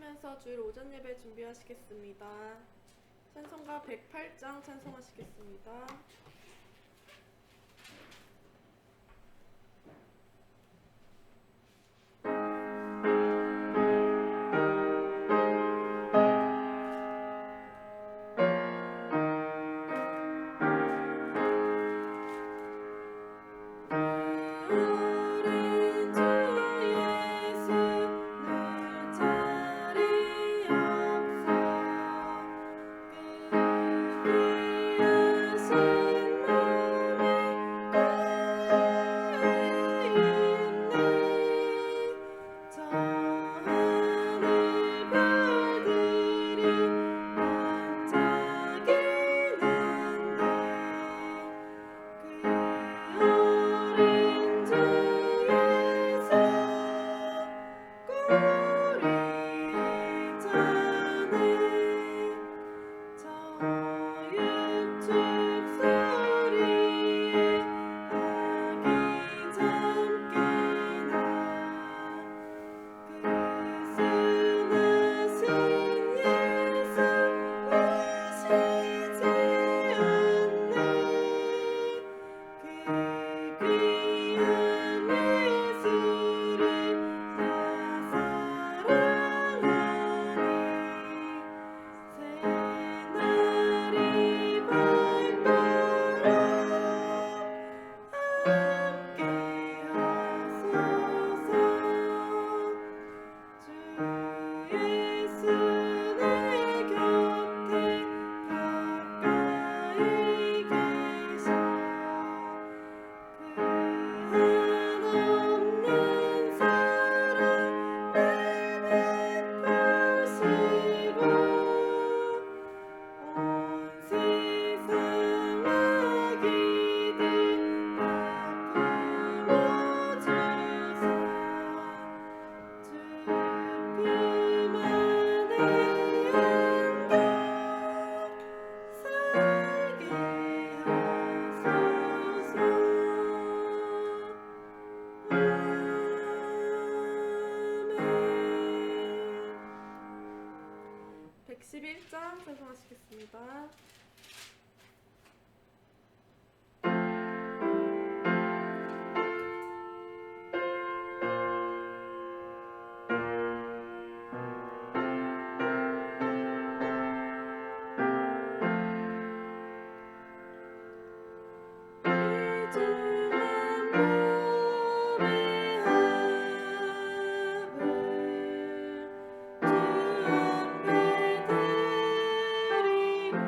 하시면서 주일 오전 예배 준비하시겠습니다. 찬송가 108장 찬송하시겠습니다. 찬송하시겠습니다. 주 앞에 드리고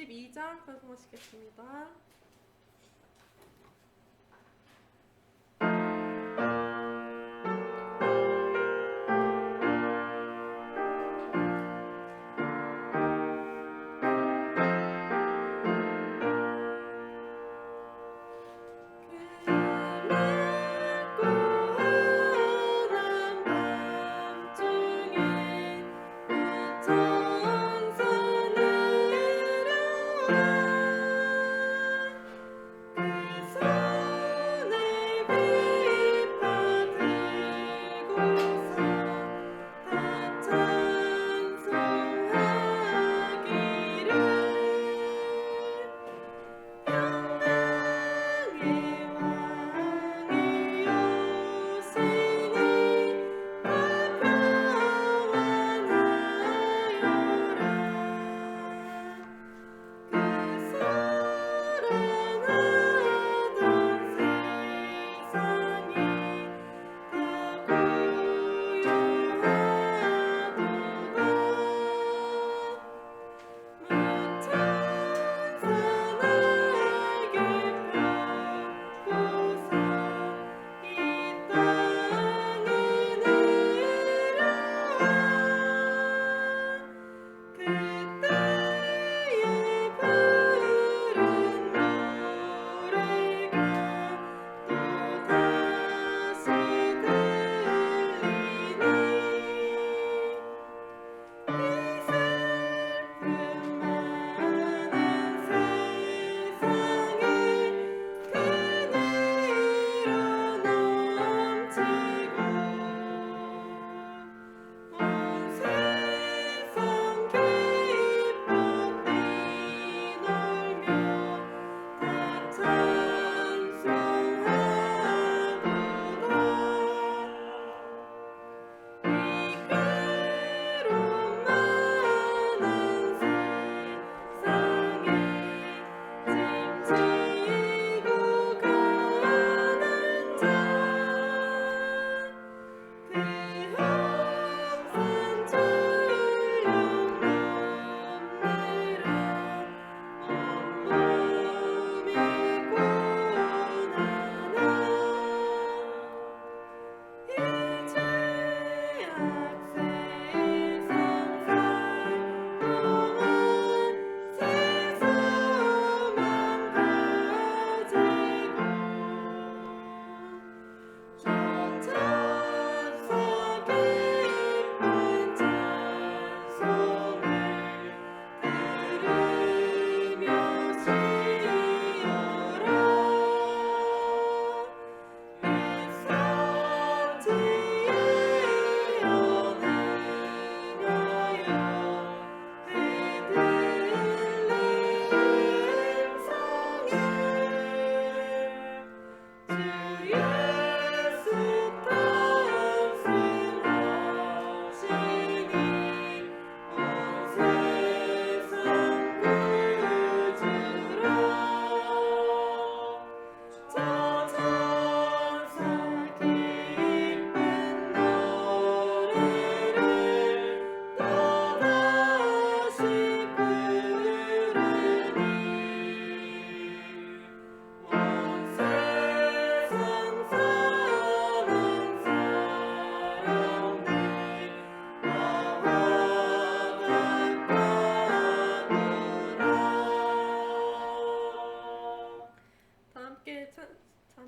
52장 찬송하시겠습니다.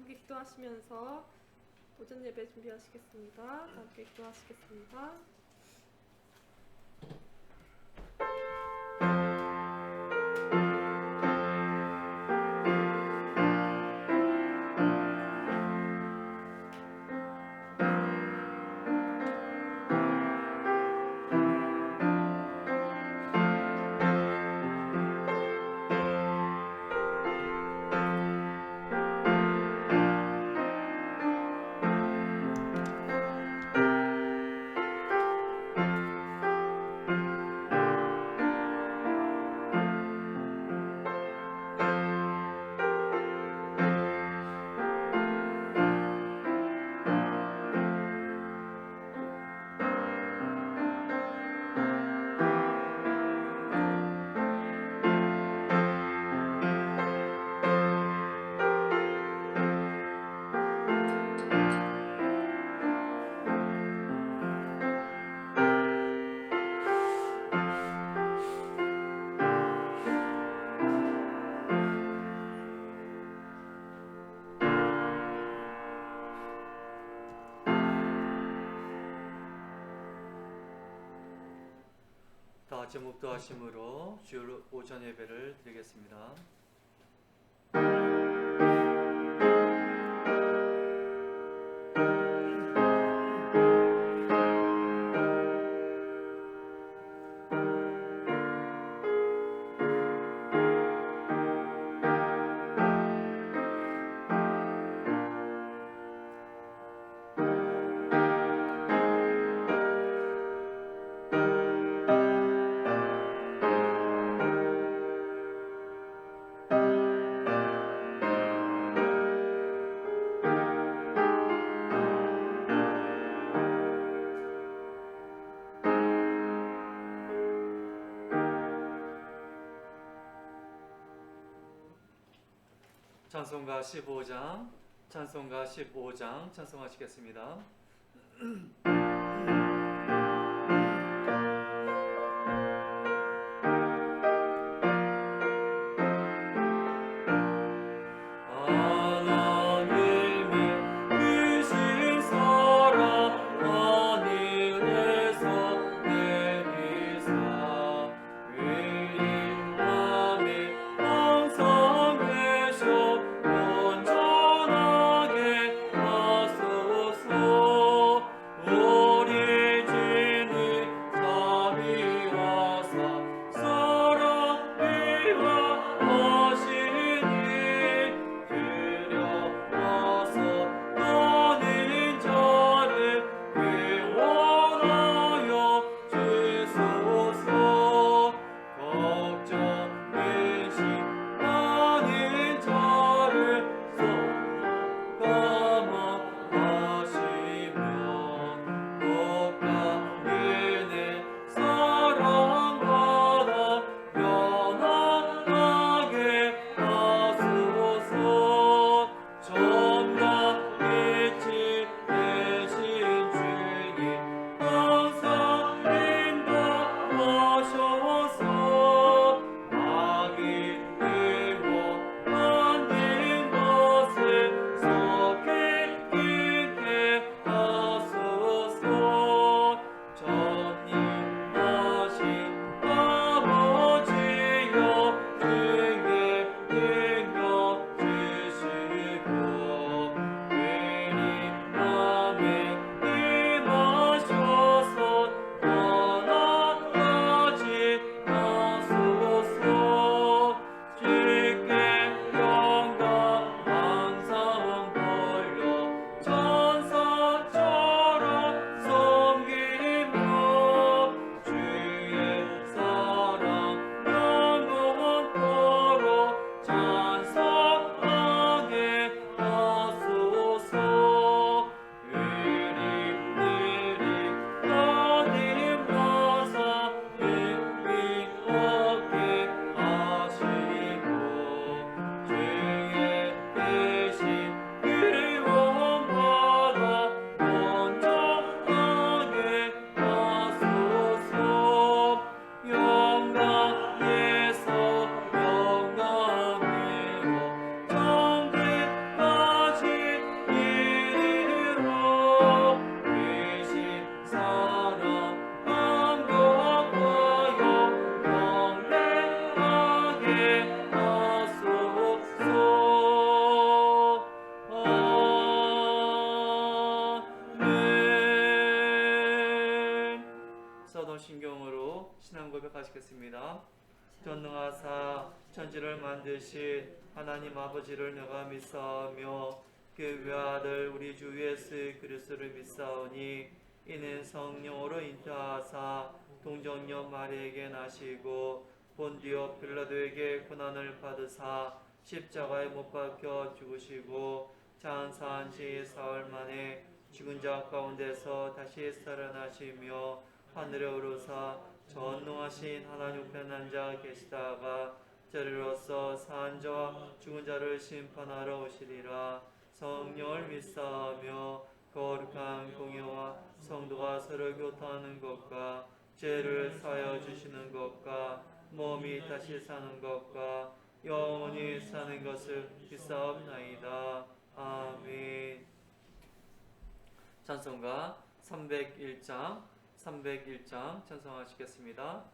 함께 기도하시면서 오전 예배 준비하시겠습니다. 함께 기도하시겠습니다. 같이 묵도하심으로 주일 오전 예배를 드리겠습니다. 찬송가 15장, 찬송가 15장 찬송하시겠습니다. 신경으로 신앙 고백하시겠습니다. 전능하사 천지를 만드신 하나님 아버지를 내가 믿사오며 그 외아들 우리 주 예수 그리스도를 믿사오니 이는 성령으로 잉태하사 동정녀 마리에게 나시고 본디오 빌라도에게 고난을 받으사 십자가에 못 박혀 죽으시고 장사한 지 사흘 만에 죽은 자 가운데서 다시 살아나시며 하늘에 오르사 전능하신 하나님 우편 앉아 계시다가 저리로서 산 자와 죽은 자를 심판하러 오시리라. 성령을 믿사오며 거룩한 공예와 성도가 서로 교통하는 것과 죄를 사하여 주시는 것과 몸이 다시 사는 것과 영원히 사는 것을 믿사옵나이다. 아멘. 찬송가 301장 찬송하시겠습니다.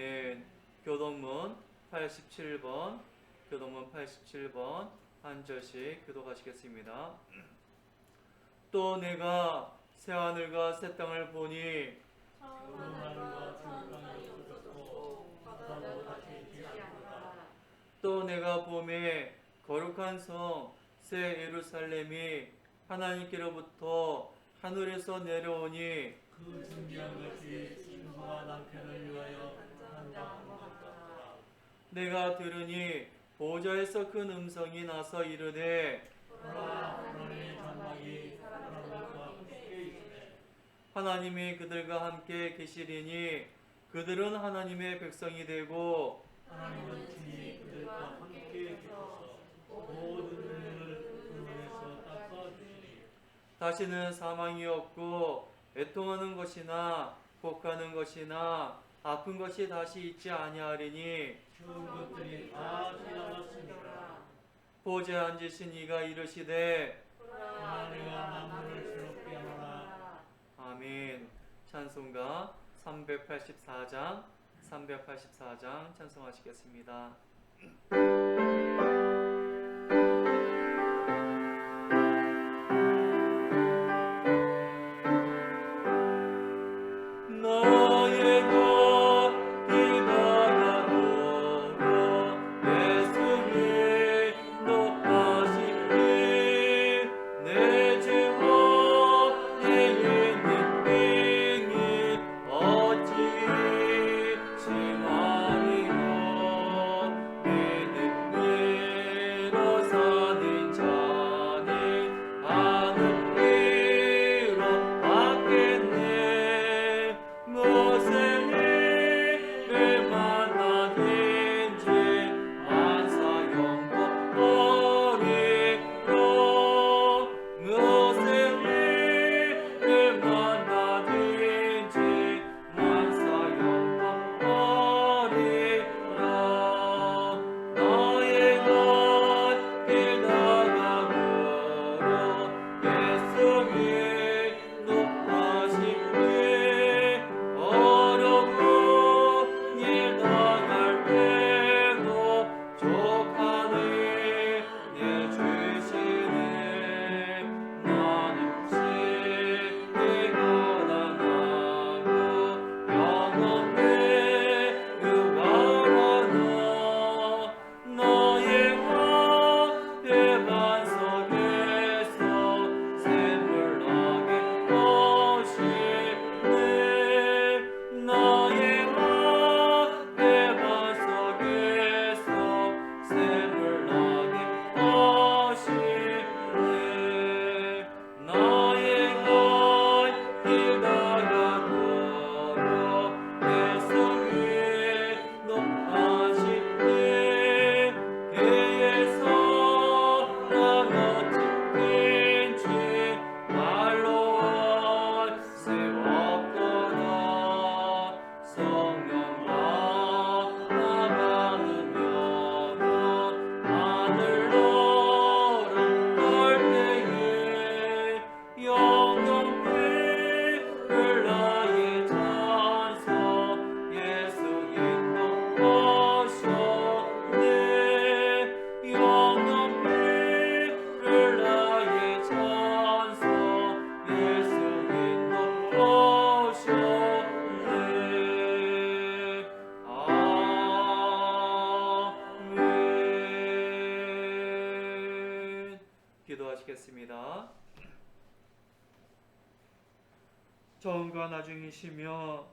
아멘. 교동문 87번, 교동문 87번 한 절씩 교독하시겠습니다. 또 내가 새 하늘과 새 땅을 보니 처음 하늘과 처음 땅이 없어졌고 바다도 다시 있지 않다. 또 내가 봄에 거룩한 성 새 예루살렘이 하나님께로부터 하늘에서 내려오니 그 준비한 것이 신부와 남편을 위하여 한장한 것 같더라. 내가 들으니 보좌에서 큰 음성이 나서 이르되 보라, 하나님의 장막이 사람들과 함께 있으되 하나님이 그들과 함께 계시리니 그들은 하나님의 백성이 되고 하나님은 친히 그들과 함께 계셔서 모든 눈을 그 눈에서 닦아주시니 다시는 사망이 없고 애통하는 것이나 곡하는 것이나 아픈 것이 다시 있지 아니하리니 좋은 것들이 다 지나갔으니라. 보좌에 앉으신 이가 이르시되 보라, 내가 만물을 새롭게 하노라. 아멘. 찬송가 384장 찬송하시겠습니다. 나의 것 기다려오라 예수님 높아시니 내 죄와 내 예는 행이 어찌 심하리요 믿음 위로 사는 자는 하늘 위로 받겠네 무엇을 일을 만나든지 만사 영광거리로 무엇을 일을 만나든지 만사 영광거리로 나의 것 길다가고로 예수님 높아시니 어렵고 일 당할 때도 족하니 내 주시네 나는 쉽게 고난하고 영원히 유감하나 너의 앞에 반석에서 샘물 나게 하시네 나의 앞에 반석에서 샘물 나게 하시네 나의 것 길다가고로 예수님 높아시니 개에서 나가 찍힌지 말로 새 없더라 성령과 나가느냐는 하늘로를 떨 때에 영영빛을 나의 찬송 예수 인도하셨네 영영빛을 나의 찬송 예수 인도하셨네 아멘. 기도하시겠습니다. 처음과 나중이시며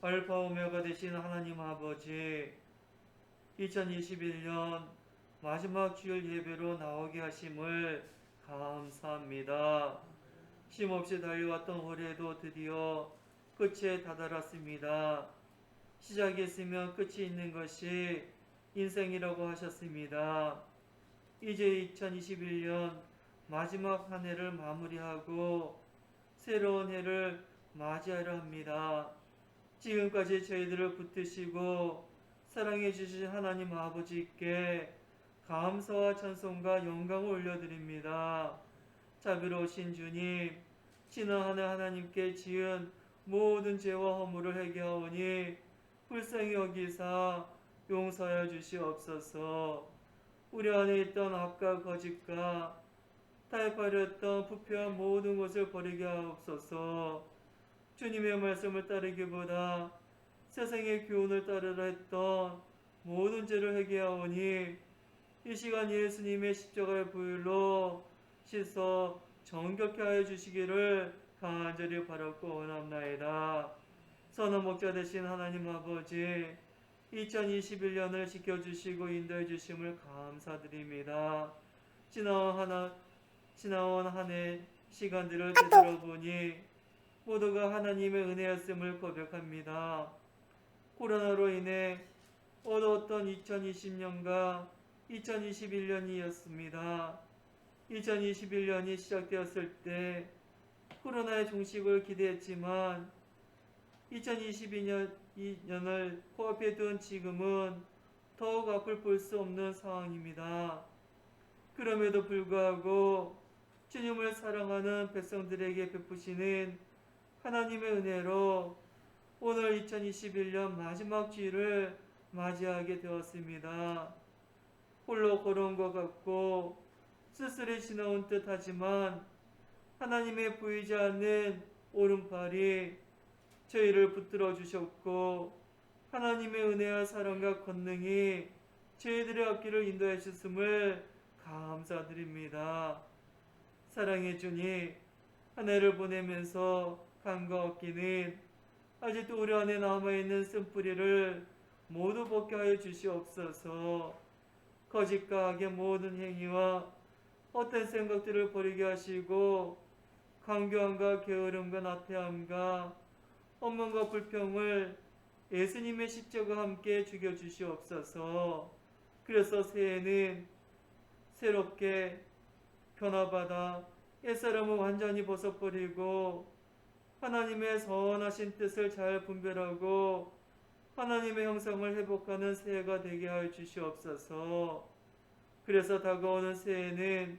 알파 오메가 되신 하나님 아버지 2021년 마지막 주일 예배로 나오게 하심을 감사합니다. 쉼없이 달려왔던 올해도 드디어 끝에 다다랐습니다. 시작이 있으면 끝이 있는 것이 인생이라고 하셨습니다. 이제 2021년 마지막 한 해를 마무리하고 새로운 해를 맞이하려 합니다. 지금까지 저희들을 붙드시고 사랑해 주신 하나님 아버지께 감사와 찬송과 영광을 올려드립니다. 자비로우신 주님, 지난 한 해 하나님께 지은 모든 죄와 허물을 회개하오니 불쌍히 여기사 용서하여 주시옵소서. 우리 안에 있던 악과 거짓과 타협하려던 부패한 모든 것을 버리게 하옵소서. 주님의 말씀을 따르기보다 세상의 교훈을 따르려 했던 모든 죄를 회개하오니 이 시간 예수님의 십자가의 보혈로 씻어 정결케 하여 주시기를 간절히 바라고 원합나이다. 선한 목자 되신 하나님 아버지, 2021년을 지켜주시고 인도해 주심을 감사드립니다. 지나온 한 해 시간들을 되돌아보니 모두가 하나님의 은혜였음을 고백합니다. 코로나로 인해 어두웠던 2020년과 2021년이었습니다. 2021년이 시작되었을 때 코로나의 종식을 기대했지만 2022년을 코앞에 둔 지금은 더욱 앞을 볼 수 없는 상황입니다. 그럼에도 불구하고 주님을 사랑하는 백성들에게 베푸시는 하나님의 은혜로 오늘 2021년 마지막 주일을 맞이하게 되었습니다. 홀로 걸어온 것 같고 쓸쓸히 지나온 듯 하지만 하나님의 보이지 않는 오른팔이 저희를 붙들어 주셨고 하나님의 은혜와 사랑과 권능이 저희들의 앞길을 인도해 주심을 감사드립니다. 사랑의 주님, 한 해를 보내면서 간과 없기는 아직도 우리 안에 남아있는 쓴뿌리를 모두 벗게 하여 주시옵소서. 거짓과 악의 모든 행위와 헛된 생각들을 버리게 하시고 강교함과 게으름과 나태함과 원망과 불평을 예수님의 십자가와 함께 죽여주시옵소서. 그래서 새해는 새롭게 변화받아 옛사람을 완전히 벗어버리고 하나님의 선하신 뜻을 잘 분별하고 하나님의 형상을 회복하는 새해가 되게 하여 주시옵소서. 그래서 다가오는 새해는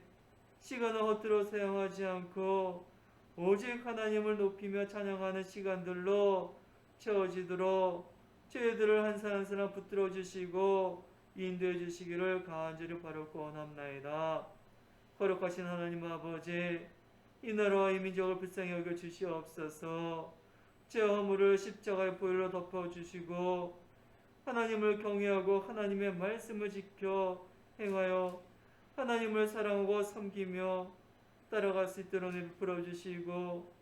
시간을 허투루 사용하지 않고 오직 하나님을 높이며 찬양하는 시간들로 채워지도록 저희들을 한 사람 한 사람 붙들어 주시고 인도해 주시기를 간절히 바라고 원합나이다. 거룩하신 하나님 아버지, 이 나라와 이 민족을 불쌍히 여겨 주시옵소서. 제 허물을 십자가의 보혈로 덮어주시고 하나님을 경외하고 하나님의 말씀을 지켜 행하여 하나님을 사랑하고 섬기며 따라갈 수 있도록 베풀어 주시고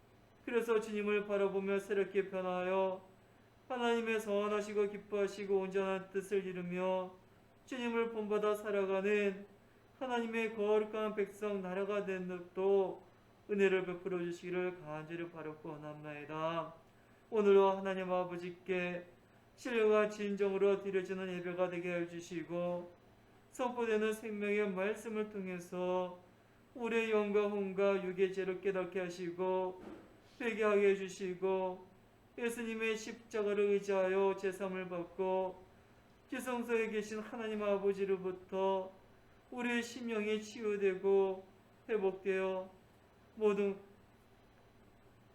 그래서 주님을 바라보며 새롭게 변화하여 하나님의 선하시고 기뻐하시고 온전한 뜻을 이루며 주님을 본받아 살아가는 하나님의 거룩한 백성 나라가 된 것도 은혜를 베풀어 주시기를 간절히 바라고 원합나이다. 오늘도 하나님 아버지께 신령과 진정으로 드려지는 예배가 되게 해주시고 선포되는 생명의 말씀을 통해서 우리의 영과 혼과 육의 죄를 깨닫게 하시고 회개하게 해주시고 예수님의 십자가를 의지하여 제삼을 받고 지성소에 계신 하나님 아버지로부터 우리의 심령이 치유되고 회복되어 모든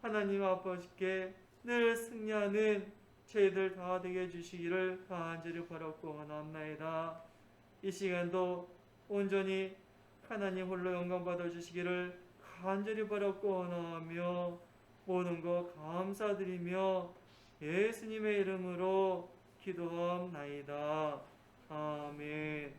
하나님 아버지께 늘 승리하는 저희들 다 되게 해주시기를 간절히 바라고 원합나이다. 이 시간도 온전히 하나님 홀로 영광 받아주시기를 간절히 바라고 원하며 모든 것 감사드리며 예수님의 이름으로 기도하옵나이다. 아멘.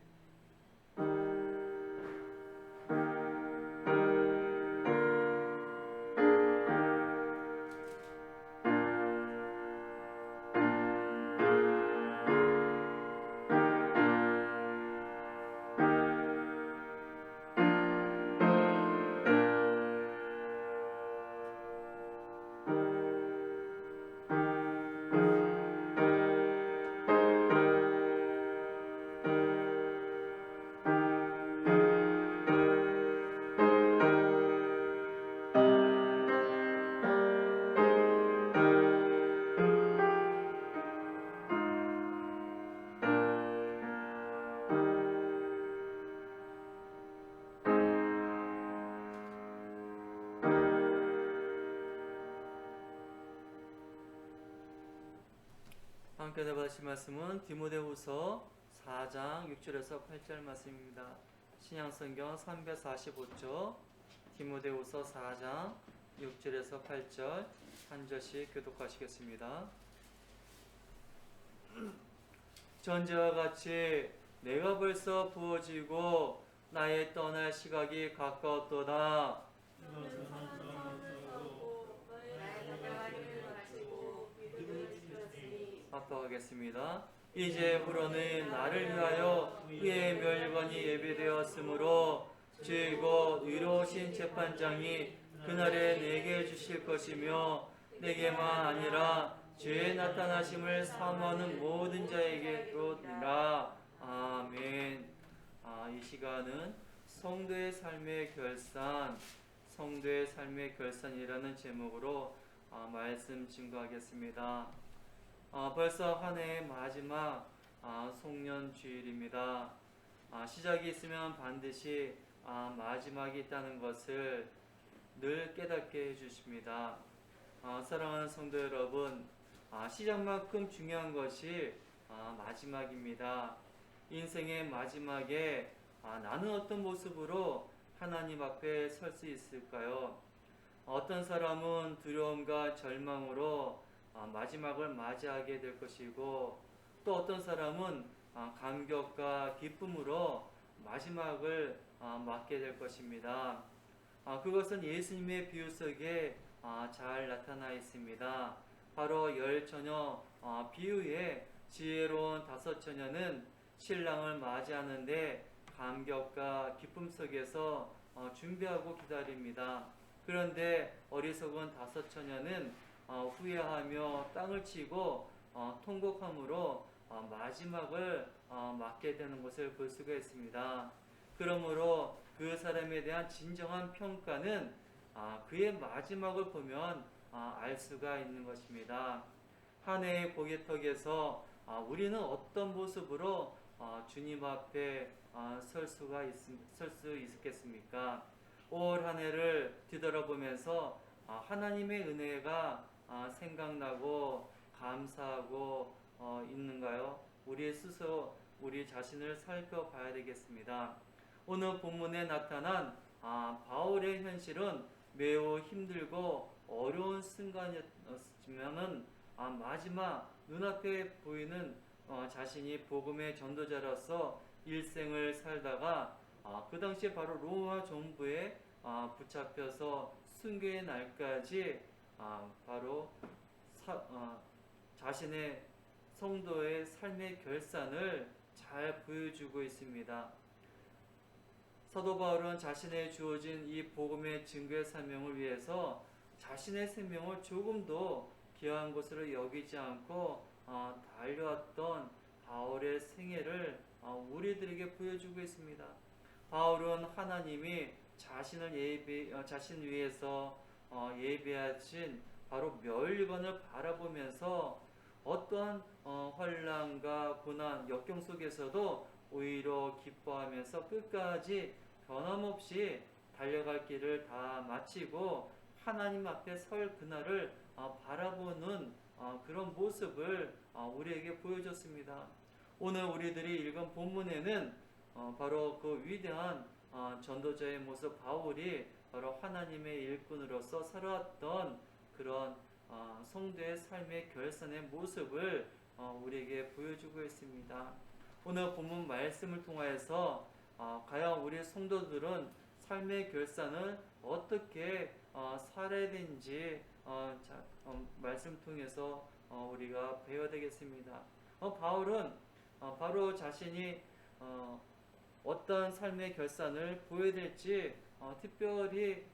함께 나가실 말씀은 디모데후서 4장 6절에서 8절 말씀입니다. 신약성경 345쪽 디모데후서 4장 6절에서 8절 한 절씩 교독하시겠습니다. 전제와 같이 내가 벌써 부어지고 나의 떠날 시각이 가까웠도다. 너는 선한 싸움을 싸우고 너의 자기를 바치고 믿음을 지켰으니. 합독하겠습니다. 이제부로는 나를 위하여 의의 멸관이 예비되었으므로 즉 의로우신 재판장이 그날에 내게 주실 것이며 내게만 아니라 주의 나타나심을 사모하는 모든 자에게로니라. 아멘. 이 시간은 성도의 삶의 결산이라는 제목으로 말씀 증거하겠습니다. 벌써 한 해의 마지막 송년주일입니다. 시작이 있으면 반드시 마지막이 있다는 것을 늘 깨닫게 해주십니다. 사랑하는 성도 여러분, 시작만큼 중요한 것이 마지막입니다. 인생의 마지막에 나는 어떤 모습으로 하나님 앞에 설 수 있을까요? 어떤 사람은 두려움과 절망으로 마지막을 맞이하게 될 것이고, 또 어떤 사람은 감격과 기쁨으로 마지막을 맞게 될 것입니다. 그것은 예수님의 비유 속에 잘 나타나 있습니다. 바로 열 처녀 비유의 지혜로운 다섯 처녀는 신랑을 맞이하는데 감격과 기쁨 속에서 준비하고 기다립니다. 그런데 어리석은 다섯 처녀는 후회하며 땅을 치고 통곡함으로 마지막을 맞게 되는 것을 볼 수가 있습니다. 그러므로 그 사람에 대한 진정한 평가는 그의 마지막을 보면 알 수가 있는 것입니다. 한 해의 고개턱에서 우리는 어떤 모습으로 주님 앞에 설 수 있겠습니까? 올 한 해를 뒤돌아보면서 하나님의 은혜가 생각나고 감사하고 있는가요? 우리 스스로 우리 자신을 살펴봐야 되겠습니다. 오늘 본문에 나타난 바울의 현실은 매우 힘들고 어려운 순간이었지만은 마지막 눈앞에 보이는 자신이 복음의 전도자로서 일생을 살다가 그 당시에 바로 로마 정부에 붙잡혀서 순교의 날까지 바로 자신의 성도의 삶의 결산을 잘 보여주고 있습니다. 사도 바울은 자신의 주어진 이 복음의 증거의 사명을 위해서 자신의 생명을 조금도 귀한 것으로 여기지 않고 달려왔던 바울의 생애를 우리들에게 보여주고 있습니다. 바울은 하나님이 자신 위해서 예비하신 바로 멸관을 바라보면서 어떠한 환난과 고난, 역경 속에서도 오히려 기뻐하면서 끝까지 변함없이 달려갈 길을 다 마치고 하나님 앞에 설 그날을 바라보는 그런 모습을 우리에게 보여줬습니다. 오늘 우리들이 읽은 본문에는 바로 그 위대한 전도자의 모습 바울이 바로 하나님의 일꾼으로서 살아왔던 그런 성도의 삶의 결산의 모습을 우리에게 보여주고 있습니다. 오늘 본문 말씀을 통하여서 과연 우리 성도들은 삶의 결산을 어떻게 살아야 되는지 말씀 통해서 우리가 배워야 되겠습니다. 바울은 바로 자신이 어떤 삶의 결산을 보여야 될지 특별히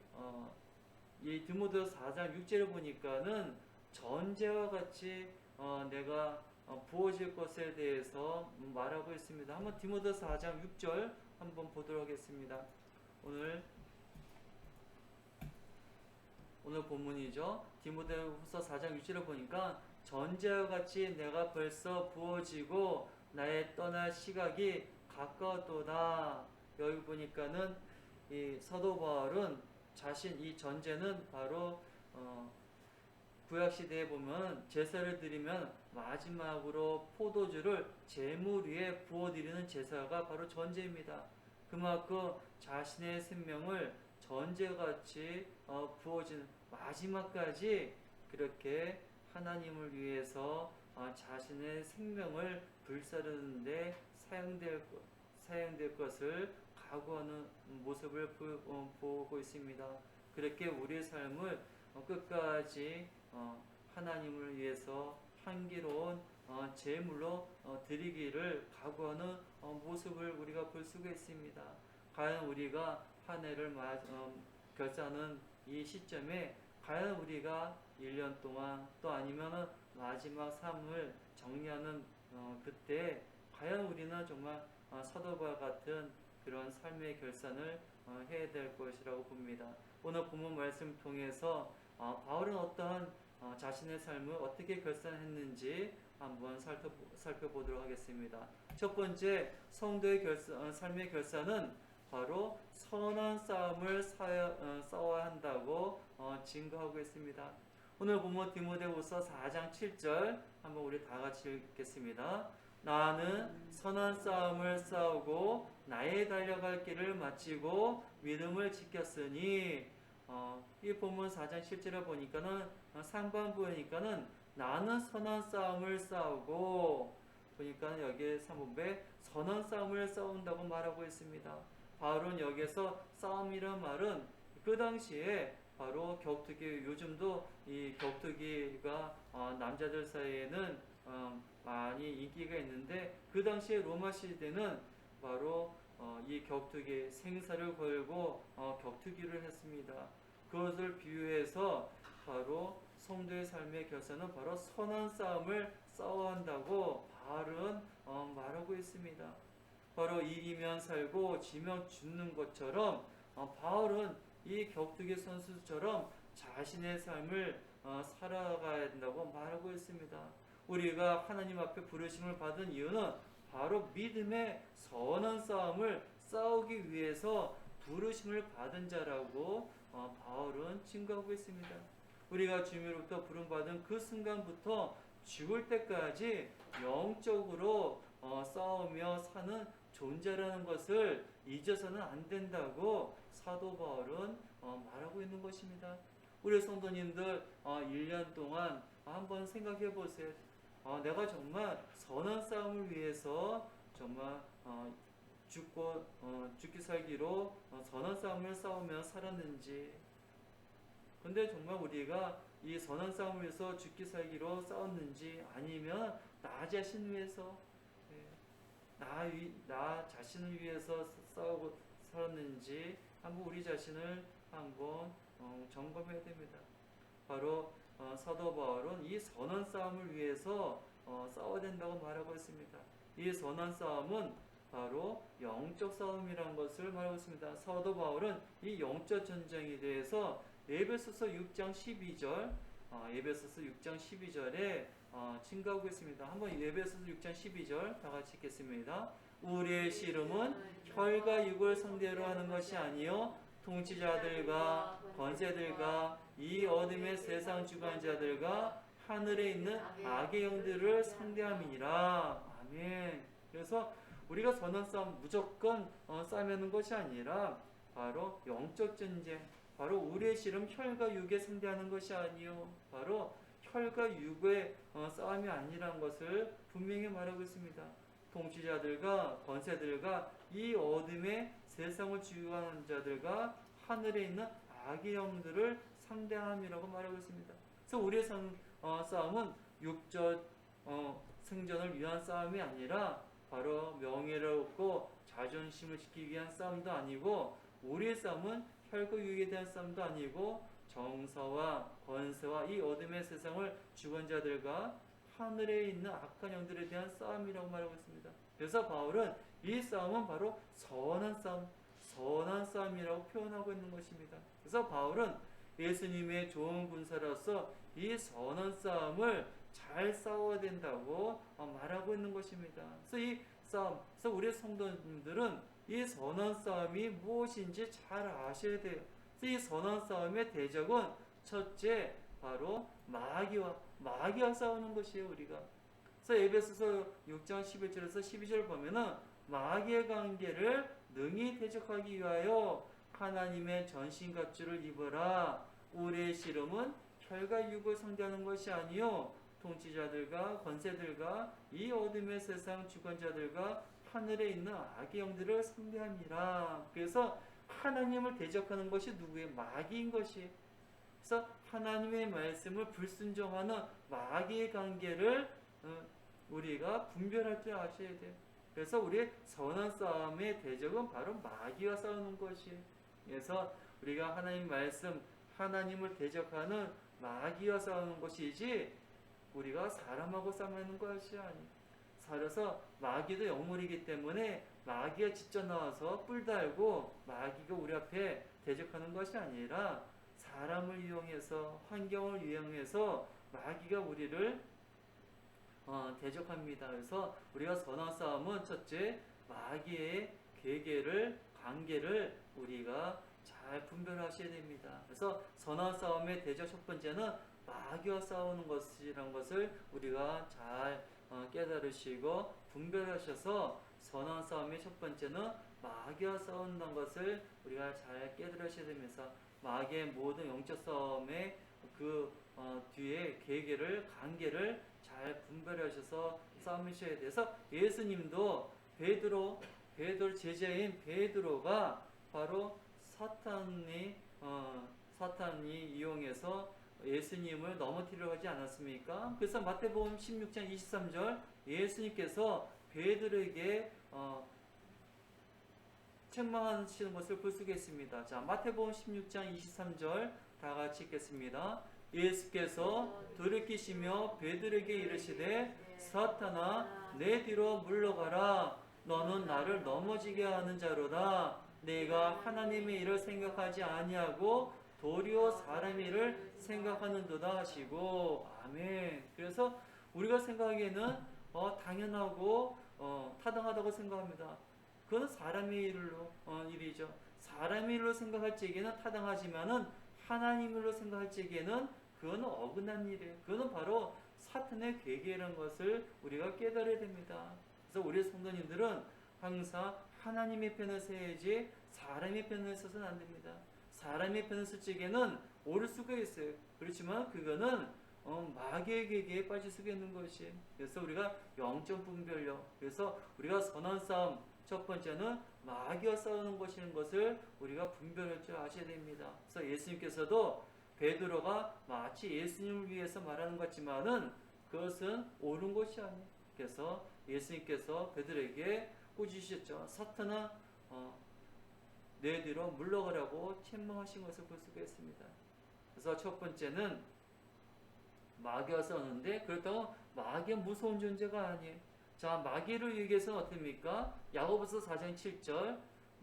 이 디모데후서 4장 6절을 보니까는 전제와 같이 내가 부어질 것에 대해서 말하고 있습니다. 한번 디모데후서 4장 6절 한번 보도록 하겠습니다. 오늘 본문이죠. 디모데후서 4장 6절을 보니까 전제와 같이 내가 벌써 부어지고 나의 떠날 시각이 가까웠도다. 여기 보니까는 이 사도 바울은 자신 이 전제는 바로 구약 시대에 보면 제사를 드리면 마지막으로 포도주를 제물 위에 부어드리는 제사가 바로 전제입니다. 그만큼 자신의 생명을 전제같이 부어지는 마지막까지 그렇게 하나님을 위해서 자신의 생명을 불사르는데 사용될 것을 각오하는 모습을 보고 있습니다. 그렇게 우리의 삶을 끝까지 하나님을 위해서 향기로운 제물로 드리기를 각오하는 모습을 우리가 볼 수가 있습니다. 과연 우리가 한 해를 결산하는 이 시점에 과연 우리가 1년 동안 또 아니면 마지막 삶을 정리하는 그때 과연 우리는 정말 사도와 같은 그런 삶의 결산을 해야 될 것이라고 봅니다. 오늘 본문 말씀 통해서 바울은 어떠한 자신의 삶을 어떻게 결산했는지 한번 살펴보도록 하겠습니다. 첫 번째 성도의 삶의 결산은 바로 선한 싸움을 싸워야 한다고 증거하고 있습니다. 오늘 본문 디모데후서 4장 7절 한번 우리 다 같이 읽겠습니다. 나는 선한 싸움을 싸우고 나의 달려갈 길을 마치고 믿음을 지켰으니 이 본문 4장 7절을 보니까는 상반부에 보니까는 나는 선한 싸움을 싸우고 보니까 여기에 3분배 선한 싸움을 싸운다고 말하고 있습니다. 바울은 여기에서 싸움이란 말은 그 당시에 바로 격투기, 요즘도 이 격투기가 남자들 사이에는 많이 인기가 있는데 그 당시에 로마 시대는 바로 이 격투기 생사를 걸고 격투기를 했습니다. 그것을 비유해서 바로 성도의 삶의 결산은 바로 선한 싸움을 싸워야 한다고 바울은 말하고 있습니다. 바로 이기면 살고 지면 죽는 것처럼 바울은 이 격투기 선수처럼 자신의 삶을 살아가야 된다고 말하고 있습니다. 우리가 하나님 앞에 부르심을 받은 이유는 바로 믿음의 선한 싸움을 싸우기 위해서 부르심을 받은 자라고 바울은 증거하고 있습니다. 우리가 주님으로부터 부름받은 그 순간부터 죽을 때까지 영적으로 싸우며 사는 존재라는 것을 잊어서는 안 된다고 사도 바울은 말하고 있는 것입니다. 우리 성도님들 1년 동안 한번 생각해 보세요. 내가 정말 선한 싸움을 위해서 정말 죽기 살기로 선한 싸움을 싸우며 살았는지. 근데 정말 우리가 이 선한 싸움을 위해서 죽기 살기로 싸웠는지 아니면 나 자신 위해서 나 자신을 위해서 싸우고 살았는지 한번 우리 자신을 한번 점검해야 됩니다. 바로 사도 바울은 이 선한 싸움을 위해서 싸워야 된다고 말하고 있습니다. 이 선한 싸움은 바로 영적 싸움이라는 것을 말하고 있습니다. 사도 바울은 이 영적 전쟁에 대해서 에베소서 6장 12절 에베소서 6장 12절에 증거하고 있습니다. 한번 에베소서 6장 12절 다 같이 읽겠습니다. 우리의 씨름은 혈과 육을 상대로 하는 것이 아니요 통치자들과 권세들과 이 어둠의 세상 주관자들과 하늘에 있는 악의 영들을 상대함이니라. 아멘. 그래서 우리가 선한 싸움 무조건 싸우는 것이 아니라 바로 영적 전쟁, 바로 우리의 씨름 혈과 육에 상대하는 것이 아니요 바로 혈과 육의 싸움이 아니라는 것을 분명히 말하고 있습니다. 통치자들과 권세들과 이 어둠의 세상을 주관하는 자들과 하늘에 있는 악의 영들을 상대함이라고 말하고 있습니다. 그래서 우리의 싸움은 육적 생존을 위한 싸움이 아니라 바로 명예를 얻고 자존심을 지키기 위한 싸움도 아니고 우리의 싸움은 혈과 육에 대한 싸움도 아니고 정사와 권세와 이 어둠의 세상을 주관자들과 하늘에 있는 악한 영들에 대한 싸움이라고 말하고 있습니다. 그래서 바울은 이 싸움은 바로 선한 싸움이라고 표현하고 있는 것입니다. 그래서 바울은 예수님의 좋은 군사로서 이 선한 싸움을 잘 싸워야 된다고 말하고 있는 것입니다. 그래서 이 싸움, 그래서 우리 성도님들은 이 선한 싸움이 무엇인지 잘 아셔야 돼요. 그래서 이 선한 싸움의 대적은 첫째 바로 마귀와 싸우는 것이에요. 우리가 그래서 에베소서 6장 11절에서 12절 보면은 마귀의 관계를 능히 대적하기 위하여 하나님의 전신갑주를 입어라. 우리의 씨름은 혈과 육을 상대하는 것이 아니요 통치자들과 권세들과 이 어둠의 세상 주권자들과 하늘에 있는 악의 영들을 상대함이라. 그래서 하나님을 대적하는 것이 누구의? 마귀인 것이. 그래서 하나님의 말씀을 불순종하는 마귀의 관계를 우리가 분별할 줄 아셔야 돼요. 그래서 우리의 선한 싸움의 대적은 바로 마귀와 싸우는 것이. 그래서 우리가 하나님 말씀, 하나님을 대적하는 마귀와 싸우는 것이지 우리가 사람하고 싸우는 것이 아니에요. 살아서 마귀도 영물이기 때문에 마귀가 직접 나와서 뿔 달고 마귀가 우리 앞에 대적하는 것이 아니라 사람을 이용해서 환경을 이용해서 마귀가 우리를 대적합니다. 그래서 우리가 선한 싸움은 첫째 마귀의 계계를 관계를 우리가 잘 분별하셔야 됩니다. 그래서 선한 싸움의 대적 첫 번째는 마귀와 싸우는 것이라는 것을 우리가 잘 깨달으시고 분별하셔서 선한 싸움의 첫 번째는 마귀와 싸운다는 것을 우리가 잘 깨달으셔야 되면서 마귀의 모든 영적 싸움의 그 뒤에 계계를 관계를 잘 분별하셔서 싸우셔야 돼서 예수님도 베드로 제자인 베드로가 바로 사탄이 이용해서 예수님을 넘어뜨리려고 하지 않았습니까? 그래서 마태복음 16장 23절 예수님께서 베드로에게 책망하시는 것을 볼 수가 있습니다. 자, 마태복음 16장 23절 다 같이 읽겠습니다. 예수께서 돌이키시며 베드로에게 이르시되 사탄아 내 뒤로 물러가라. 너는 나를 넘어지게 하는 자로다. 내가 하나님의 일을 생각하지 아니하고 도리어 사람의 일을 생각하는도다 하시고. 아멘. 그래서 우리가 생각하기에는 당연하고 타당하다고 생각합니다. 그건 사람의 일이죠. 사람의 일로 생각할 적에는 타당하지만은 하나님 일로 생각할 적에는 그건 어긋난 일이에요. 그거는 바로 사탄의 계계라는 것을 우리가 깨달아야 됩니다. 그래서 우리 성도님들은 항상 하나님의 편을 서야지 사람의 편을 서서는 안 됩니다. 사람의 편을 쓸 적에는 옳을 수가 있어요. 그렇지만 그거는 마귀의 계계에 빠질 수가 있는 것이. 그래서 우리가 영적 분별력. 그래서 우리가 선한 싸움 첫 번째는 마귀와 싸우는 것인 것을 우리가 분별할 줄 아셔야 됩니다. 그래서 예수님께서도 베드로가 마치 예수님을 위해서 말하는 것 같지만은 그것은 옳은 것이 아니에요. 그래서 예수님께서 베드로에게 꾸짖으셨죠. 사탄아 내 뒤로 물러가라고 책망하신 것을 볼 수가 있습니다. 그래서 첫 번째는 마귀와 싸우는데 그렇다고 마귀가 무서운 존재가 아니에요. 자, 마귀를 이기기 위해서는 어떻습니까? 야고보서 4장 7절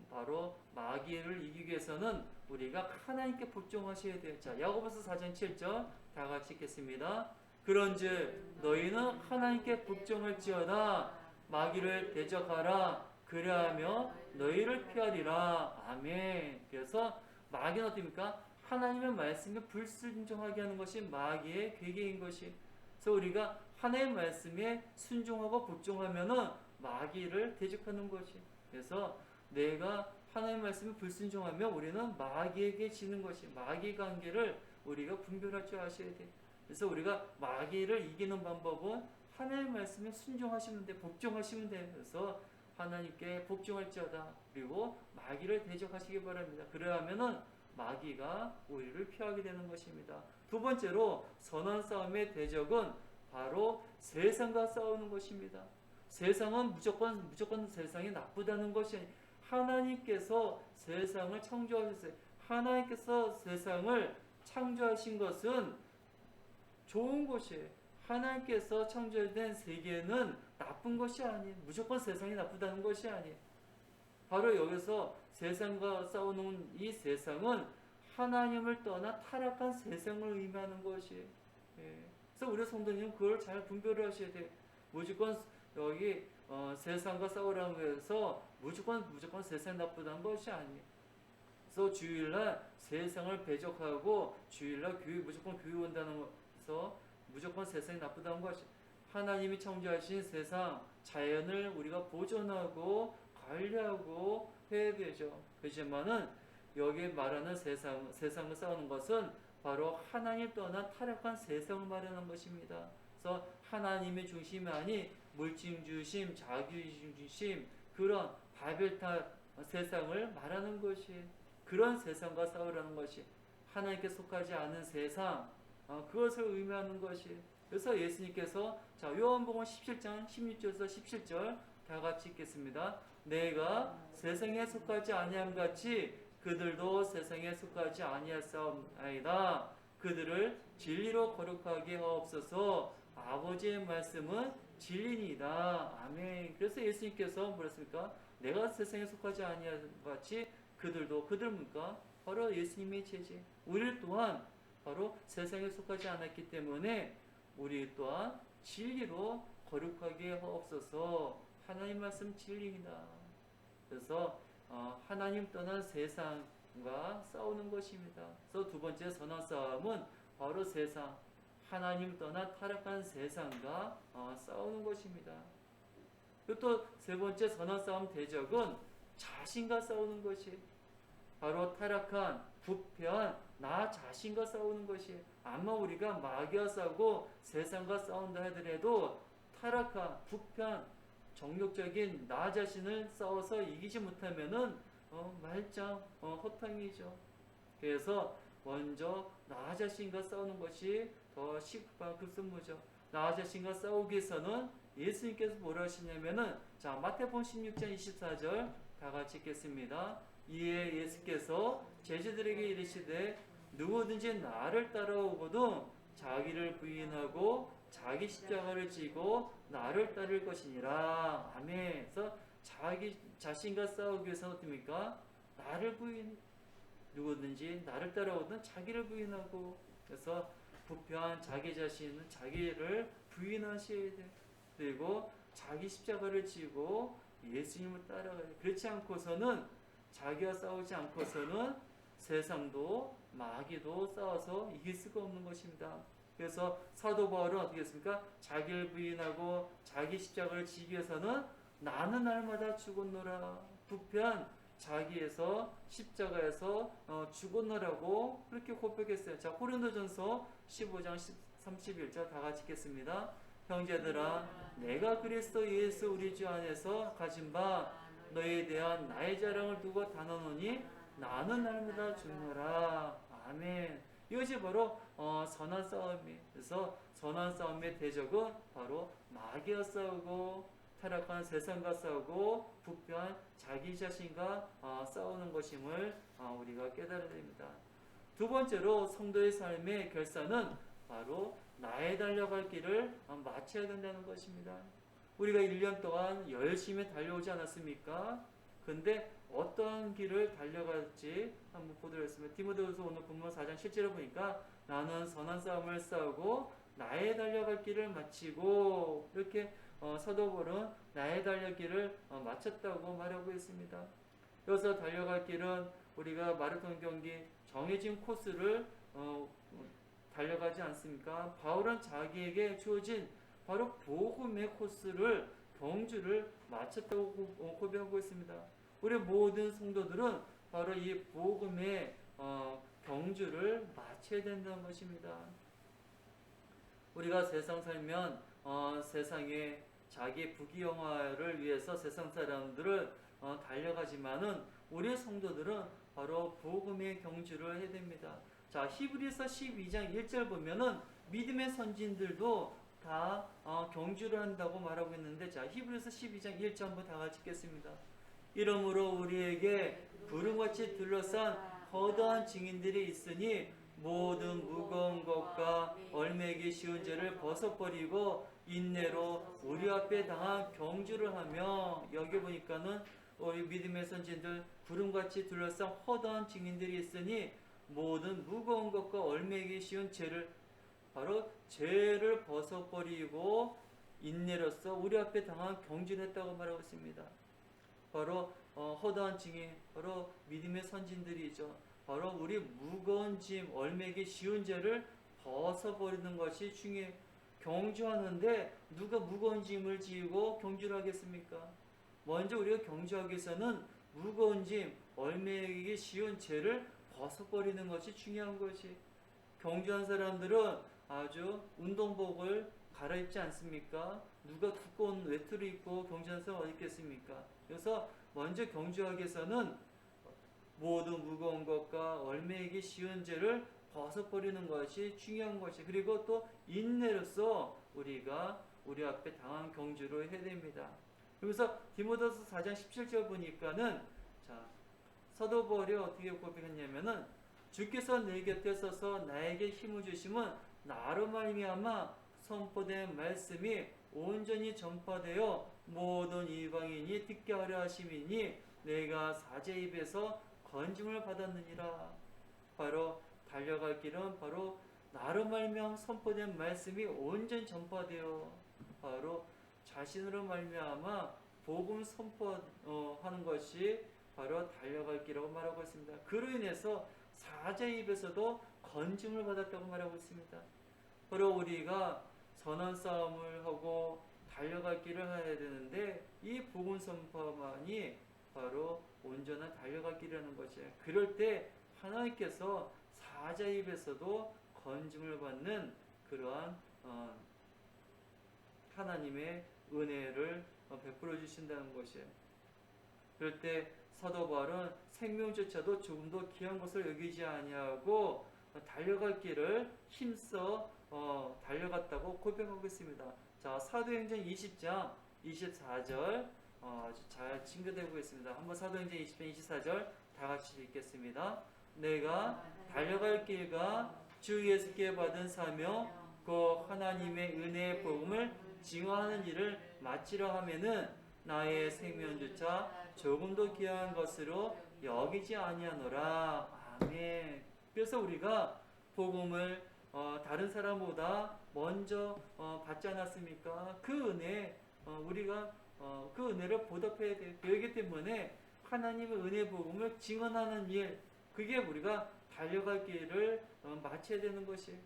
바로 마귀를 이기기 위해서는 우리가 하나님께 복종하셔야 돼요. 자, 야고보서 4장 7절 다 같이 읽겠습니다. 그런즉 너희는 하나님께 복종할지어다. 마귀를 대적하라. 그리하며 너희를 피하리라. 아멘. 그래서 마귀는 어떻습니까? 하나님의 말씀에 불순종하게 하는 것이 마귀의 계계인 것이. 그래서 우리가 하나님의 말씀에 순종하고 복종하면은 마귀를 대적하는 것이. 그래서 내가 하나님의 말씀에 불순종하면 우리는 마귀에게 지는 것이. 마귀 관계를 우리가 분별할 줄 아셔야 돼. 그래서 우리가 마귀를 이기는 방법은 하나님의 말씀에 순종하시면 돼. 복종하시면 돼. 그래서 하나님께 복종할지어다. 그리고 마귀를 대적하시기 바랍니다. 그러하면은 마귀가 우리를 피하게 되는 것입니다. 두 번째로 선한 싸움의 대적은 바로 세상과 싸우는 것입니다. 세상은 무조건 세상이 나쁘다는 것이 아니에요. 하나님께서 세상을 창조하셨어요. 하나님께서 세상을 창조하신 것은 좋은 것이에요. 하나님께서 창조된 세계는 나쁜 것이 아니에요. 무조건 세상이 나쁘다는 것이 아니에요. 바로 여기서 세상과 싸우는 이 세상은 하나님을 떠나 타락한 세상을 의미하는 것이에요. 그래서 우리 성도님은 그걸 잘 분별을 하셔야 돼요. 무조건 여기 세상과 싸우라고 해서 무조건 세상이 나쁘다는 것이 아니에요. 그래서 주일날 세상을 배적하고 주일날 무조건 교회 온다는 것에서 무조건 세상이 나쁘다는 것이. 하나님이 창조하신 세상, 자연을 우리가 보존하고 관리하고 해야 되죠. 그렇지만은 여기 말하는 세상을 싸우는 것은 바로 하나님 떠난 타락한 세상을 말하는 것입니다. 그래서 하나님의 중심이 아닌 물질 중심, 자기 중심, 그런 바벨탑 세상을 말하는 것이, 그런 세상과 싸우라는 것이, 하나님께 속하지 않은 세상, 그것을 의미하는 것이. 그래서 예수님께서 자 요한복음 17장 16절에서 17절 다 같이 읽겠습니다. 내가 세상에 속하지 아니함 같이 그들도 세상에 속하지 아니하사옵나이다. 그들을 진리로 거룩하게 하옵소서. 아버지의 말씀은 진리니이다. 아멘. 그래서 예수님께서 뭐랬습니까? 내가 세상에 속하지 아니함 같이 그들도, 그들 뭡니까? 바로 예수님의 제자. 우리 또한 바로 세상에 속하지 않았기 때문에 우리 또한 진리로 거룩하게 하옵소서. 하나님 말씀 진리이다. 그래서 하나님 떠난 세상과 싸우는 것입니다. 그래서 두 번째 선한 싸움은 바로 세상, 하나님 떠난 타락한 세상과 싸우는 것입니다. 그리고 또 세 번째 선한 싸움 대적은 자신과 싸우는 것이, 바로 타락한 부패한 나 자신과 싸우는 것이. 아마 우리가 마귀와 싸우고 세상과 싸운다 하더라도 타락한 부패한 정욕적인 나 자신을 싸워서 이기지 못하면은 말짱 허탕이죠. 그래서 먼저 나 자신과 싸우는 것이 더 시급한 급선무죠. 나 자신과 싸우기 위해서는 예수님께서 뭐라 하시냐면은 자 마태복음 16장 24절 다 같이 읽겠습니다. 이에 예수께서 제자들에게 이르시되 누구든지 나를 따라오거든 자기를 부인하고 자기 십자가를 지고 나를 따를 것이니라. 아멘. 그래서 자기 자신과 싸우기 위해서는 어떻습니까? 나를 부인, 누구든지 나를 따라오든 자기를 부인하고, 그래서 부패한 자기 자신은 자기를 부인하셔야 돼. 그리고 자기 십자가를 지고 예수님을 따라가야 돼. 그렇지 않고서는, 자기와 싸우지 않고서는 세상도 마귀도 싸워서 이길 수가 없는 것입니다. 그래서 사도 바울은 어떻게 했습니까? 자기를 부인하고 자기 십자가를 지기 위해서는 나는 날마다 죽었노라. 부패한 자기에서 십자가에서 죽었노라고 그렇게 고백했어요. 자, 고린도전서 15장 31절 다 같이 읽겠습니다. 형제들아, 내가 그리스도 예수 우리 주 안에서 가진 바 너에 대한 나의 자랑을 두고 단언하노니 나는 날마다 죽노라. 아멘. 이것이 바로 선한 싸움이. 그래서 선한 싸움의 대적은 바로 마귀와 싸우고 타락한 세상과 싸우고 부패한 자기 자신과 싸우는 것임을 우리가 깨달아야 됩니다. 두 번째로 성도의 삶의 결산은 바로 나의 달려갈 길을 마쳐야 된다는 것입니다. 우리가 1년 동안 열심히 달려오지 않았습니까? 근데 어떤 길을 달려갈지 한번 보도록 하겠습니다. 디모데후서 오늘 본문 4장 7절을 보니까 나는 선한 싸움을 싸우고 나의 달려갈 길을 마치고, 이렇게 사도 바울은 나의 달려갈 길을 마쳤다고 말하고 있습니다. 여기서 달려갈 길은 우리가 마라톤 경기 정해진 코스를 달려가지 않습니까? 바울은 자기에게 주어진 바로 복음의 코스를, 경주를 마쳤다고 고백하고 있습니다. 우리 모든 성도들은 바로 이 복음의 경주를 마쳐야 된다는 것입니다. 우리가 세상 살면 세상에 자기 부귀영화를 위해서 세상 사람들을 달려가지만은 우리 성도들은 바로 복음의 경주를 해야 됩니다. 자, 히브리서 12장 1절 보면은 믿음의 선진들도 다 경주를 한다고 말하고 있는데, 자, 히브리서 12장 1절 한번 다 같이 읽겠습니다. 이러므로 우리에게 구름같이 둘러싼 허다한 증인들이 있으니 모든 무거운 것과 얼매기 쉬운 죄를 벗어버리고 인내로 우리 앞에 당한 경주를 하며, 여기 보니까는 우리 믿음의 선진들 구름같이 둘러싼 허다한 증인들이 있으니 모든 무거운 것과 얼매기 쉬운 죄를, 바로 죄를 벗어버리고 인내로서 우리 앞에 당한 경주를 했다고 말하고 있습니다. 바로 허다한 증인, 바로 믿음의 선진들이죠. 바로 우리 무거운 짐, 얼매기 쉬운 죄를 벗어버리는 것이 중요해요. 경주하는데 누가 무거운 짐을 지고 경주를 하겠습니까? 먼저 우리가 경주하기 위해서는 무거운 짐, 얼매이기 쉬운 죄를 벗어버리는 것이 중요한 것이. 경주한 사람들은 아주 운동복을 갈아입지 않습니까? 누가 두꺼운 외투를 입고 경주하는 사람 어디 있겠습니까? 그래서 먼저 경주하기 위해서는 모든 무거운 것과 얼매이기 쉬운 죄를 벗어버리는 것이 중요한 것이. 그리고 또 인내로서 우리가 우리 앞에 당한 경주를 해야 됩니다. 그래서 디모데후서 4장 17절 보니까는 자, 사도 바울이 어떻게 고백했냐면은 주께서 내 곁에 서서 나에게 힘을 주심은 나로 말미암아 선포된 말씀이 온전히 전파되어 모든 이방인이 듣게 하려 하심이니 내가 사제 입에서 건짐을 받았느니라. 바로 달려갈 길은 바로 나로 말미암아 선포된 말씀이 온전히 전파되어 바로 자신으로 말미암아 복음 선포하는 것이 바로 달려갈 길이라고 말하고 있습니다. 그로 인해서 사제 입에서도 건짐을 받았다고 말하고 있습니다. 바로 우리가 선한 싸움을 하고 달려갈 길을 해야 되는데 이 복음 선포만이 바로 온전한 달려갈 길이라는 것이에요. 그럴 때 하나님께서 사자 입에서도 건짐을 받는 그러한 하나님의 은혜를 베풀어 주신다는 것이에요. 그럴 때 사도 바울은 생명조차도 조금도 귀한 것을 여기지 아니하고 달려갈 길을 힘써 달려갔다고 고백하고 있습니다. 자, 사도행전 20장 24절 아주 잘 징조되고 있습니다. 한번 사도행전 20장 24절 다 같이 읽겠습니다. 내가 달려갈 길과 주 예수께 받은 사명 그 하나님의 은혜의 복음을 증언하는 일을 마치려 하면은 나의 생명조차 조금도 귀한 것으로 여기지 아니하노라. 아멘. 그래서 우리가 복음을 다른 사람보다 먼저 받지 않았습니까? 그 은혜 우리가 그 은혜를 보답해야 돼요. 그렇기 때문에 하나님의 은혜 복음을 증언하는 일, 그게 우리가 달려갈 길을 마쳐야 되는 것이에요.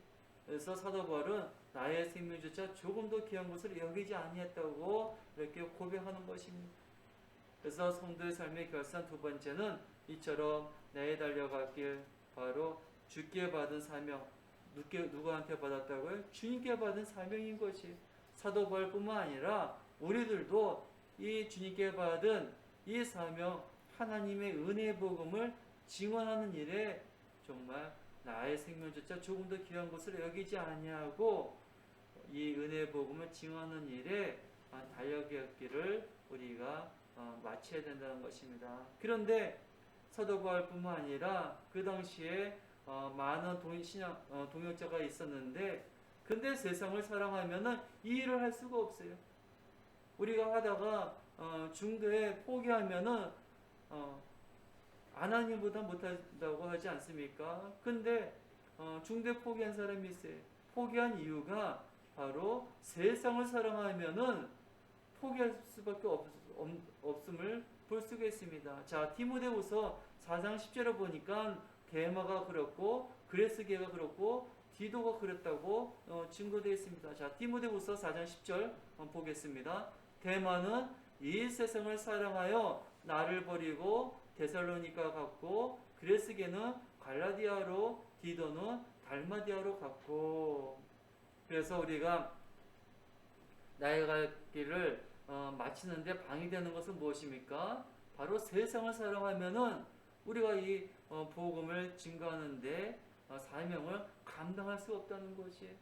그래서 사도 바울은 나의 생명조차 조금도 귀한 것을 여기지 아니했다고 이렇게 고백하는 것입니다. 그래서 성도의 삶의 결산 두 번째는 이처럼 나의 달려갈 길, 바로 주께 받은 사명. 누구한테 받았다고요? 주님께 받은 사명인 것이. 사도 바울뿐만 아니라 우리들도 이 주님께 받은 이 사명, 하나님의 은혜 복음을 증언하는 일에 정말 나의 생명조차 조금도 귀한 것을 여기지 아니하고 이 은혜 복음을 증언하는 일에 달려갈 길을 우리가 마쳐야 된다는 것입니다. 그런데 사도 바울뿐만 아니라 그 당시에 많은 동역자가 있었는데, 근데 세상을 사랑하면은 이 일을 할 수가 없어요. 우리가 하다가 중도에 포기하면은 안 하는 일보다 못한다고 하지 않습니까? 근데 중도에 포기한 사람이 있어요. 포기한 이유가 바로 세상을 사랑하면은 포기할 수밖에 없음을 볼 수가 있습니다. 자, 디모데후서 4장 10절을 보니까 데마가 그렇고 그레스게가 그렇고 디도가 그랬다고 증거되어 있습니다. 자, 디모데후서 4장 10절 보겠습니다. 데마는 이 세상을 사랑하여 나를 버리고 데살로니가 갔고, 그레스게는 갈라디아로, 디도는 달마디아로 갔고. 그래서 우리가 나의 갈 길을 마치는데 방해되는 것은 무엇입니까? 바로 세상을 사랑하면은 우리가 이 복음을 증거하는데 사명을 감당할 수 없다는 것이에요.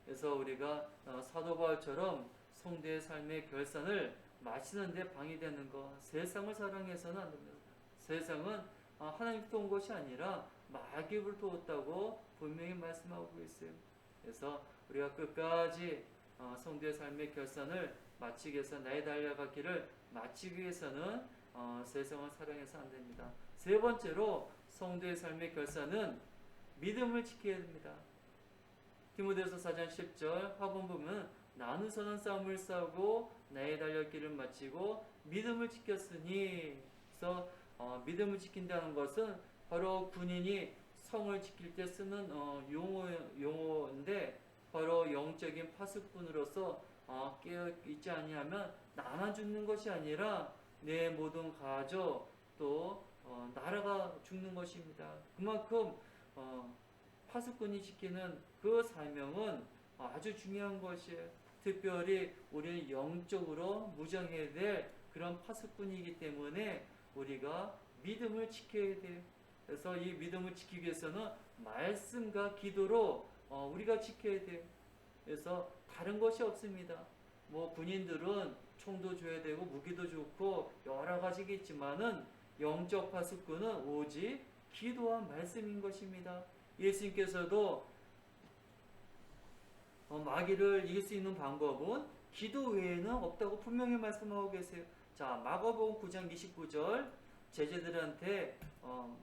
그래서 우리가 사도 바울처럼 성도의 삶의 결산을 마치는데 방해되는 것, 세상을 사랑해서는 안 됩니다. 세상은 하나님부터 온 것이 아니라 마귀로부터 왔다고 분명히 말씀하고 있어요. 그래서 우리가 끝까지 성도의 삶의 결산을 마치기 위해서, 나의 달려갈 길을 마치기 위해서는 세상을 사랑해서 안 됩니다. 세 번째로 성도의 삶의 결산은 믿음을 지켜야 됩니다. 디모데후서 4장 10절 하본 보면 나는 선한 싸움을 싸우고 나의 달려갈 길을 마치고 믿음을 지켰으니. 그래서 믿음을 지킨다는 것은 바로 군인이 성을 지킬 때 쓰는 용어인데, 바로 영적인 파수꾼으로서 깨어 있지 아니하면 나만 죽는 것이 아니라 내 모든 가족 또 나라가 죽는 것입니다. 그만큼 파수꾼이 지키는 그 사명은 아주 중요한 것이에요. 특별히 우리는 영적으로 무장해야 될 그런 파수꾼이기 때문에 우리가 믿음을 지켜야 돼요. 그래서 이 믿음을 지키기 위해서는 말씀과 기도로 우리가 지켜야 돼요. 그래서 다른 것이 없습니다. 뭐 군인들은 총도 줘야 되고 무기도 좋고 여러 가지가 있지만은 영적 파수꾼은 오직 기도와 말씀인 것입니다. 예수님께서도 마귀를 이길 수 있는 방법은 기도 외에는 없다고 분명히 말씀하고 계세요. 자, 마가복음 9장 29절 제자들한테